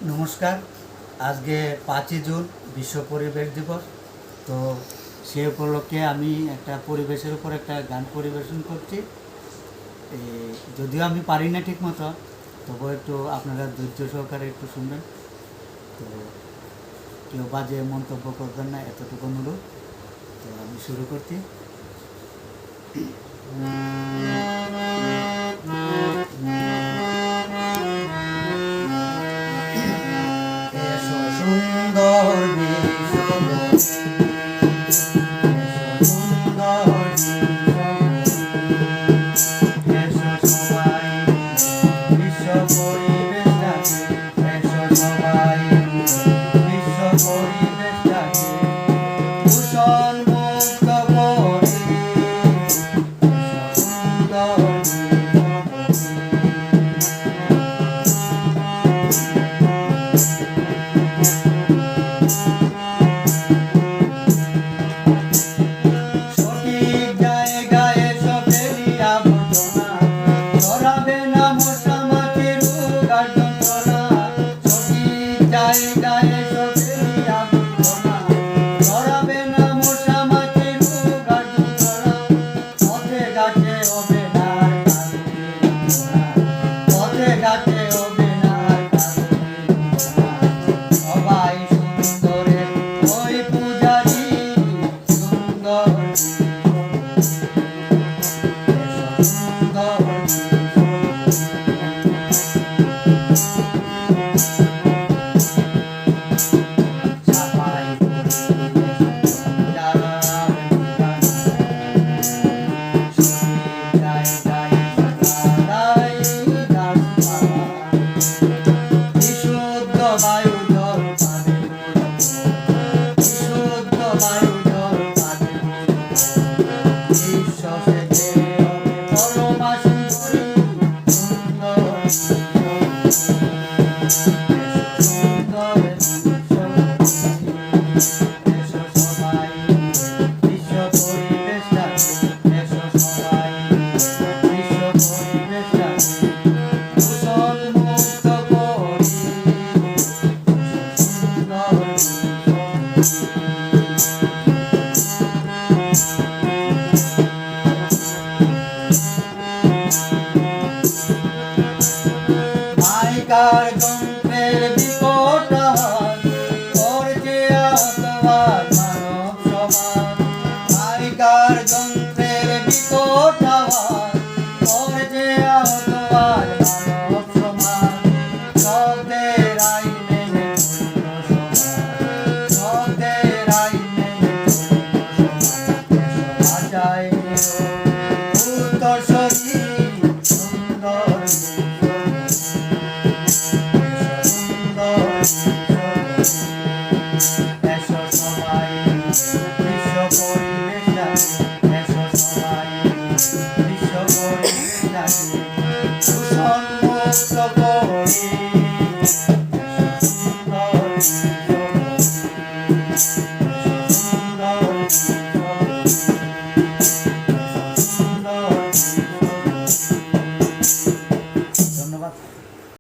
নমস্কার। আজকে 5ই জুন বিশ্ব পরিবেশ দিবস। তো সে উপলক্ষে আমি একটা পরিবেশের উপর একটা গান পরিবেশন করছি। যদিও আমি পারি না ঠিক মতো, তবু একটু আপনারা ধৈর্য সহকারে একটু শুনবেন। তো কেউ বাজে মন্তব্য করবেন না, এতটুকু অনুরোধ। তো আমি শুরু করছি। এসো সুন্দর মাইকার যন্ত্রের